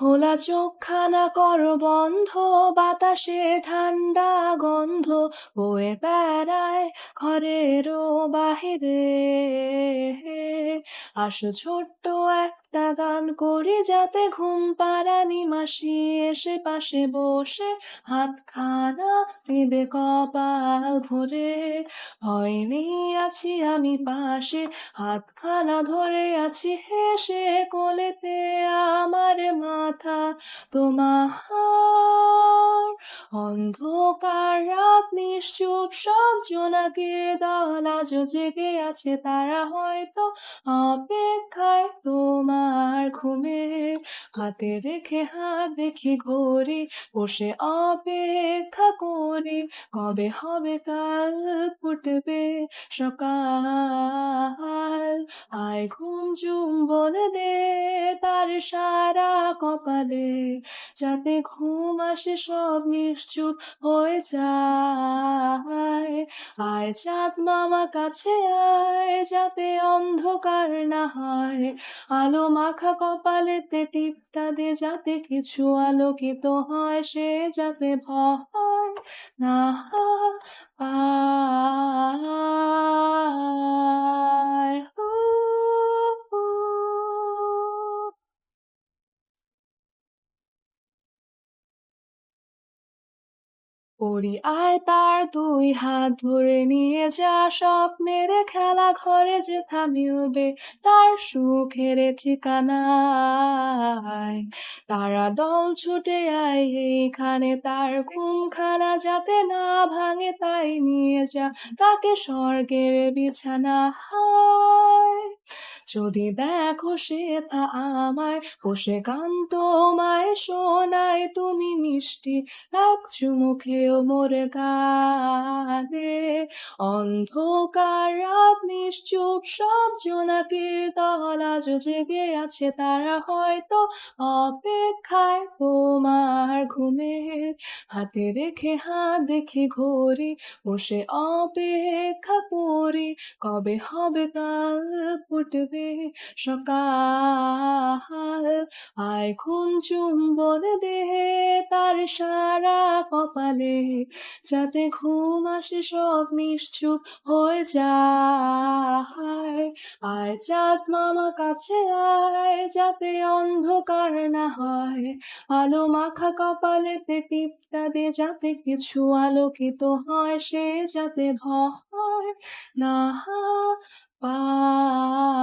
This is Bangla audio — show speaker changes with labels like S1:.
S1: খোলা চোখখানা কর বন্ধ, বাতাসে ঠান্ডা গন্ধ বয়ে বেড়ায় ঘরেরও বাহিরে। আসো ছোট্ট একটা গান করি, যাতে ঘুম পাড়ানি মাসি এসে পাশে বসে হাতখানা দিবে কপাল ভরে। ভয় নেই, আছি আমি পাশে, হাতখানা ধরে আছি হেসে, কোলেতে আমার মাথা তোমার। অন্ধকার রাত নিশ্চুপ, সব জোনাকির দল আজও জেগে আছে, তারা হয়তো অপেক্ষায় তোমার ঘুমে। হাতে রেখে হাত দেখি ঘড়ি, বসে অপেক্ষা করি, কবে হবে কাল, ফুটবে সকাল। আয় ঘুম ঝুম বলে দে তার সারা কপালে, যাতে ঘুম আসে সব নিশ্চুপ হয়ে যায়। আয় চাঁদ মামা কাছে আয়, যাতে অন্ধকার না হয়, আলো মাখা কপালেতে টিপটা দে, যাতে কিছু আলোকিত হয়, সে যাতে ভয় না পায়। পড়ি আয় তার দুই হাত ধরে নিয়ে যা, স্বপ্নের খেলা ঘরে যেথা মিলবে তার সুখের ঠিকানায়। তারা দল ছুটে আয় এইখানে, তার ঘুমখানা যাতে না ভাঙে, তাই নিয়ে যা তাকে স্বর্গের বিছানায়। যদি দেখো সে তা আমায় বসে গান তোমায় শোনায়, তুমি মিষ্টি এক চুমুখেও মোরে গালে। অন্ধকার রাত নিশ্চুপ, সব জোনাকির দল আজও জেগে আছে, তারা হয়তো অপেক্ষায় তোমার ঘুমে। হাতে রেখে হাত দেখি ঘড়ি, বসে অপেক্ষা করি, কবে হবে কাল, ফুটবে সকাল। আয় ঘুম চুম বলে দে তার সারা কপালে, যাতে ঘুম আসে সব নিশ্চুপ হয়ে যায়। আয় চাঁদ মামা কাছে আয়, যাতে অন্ধকার না হয়, আলো মাখা কপালেতে টিপটা দে, যাতে কিছু আলোকিত হয়, সে যাতে ভয় না পায়।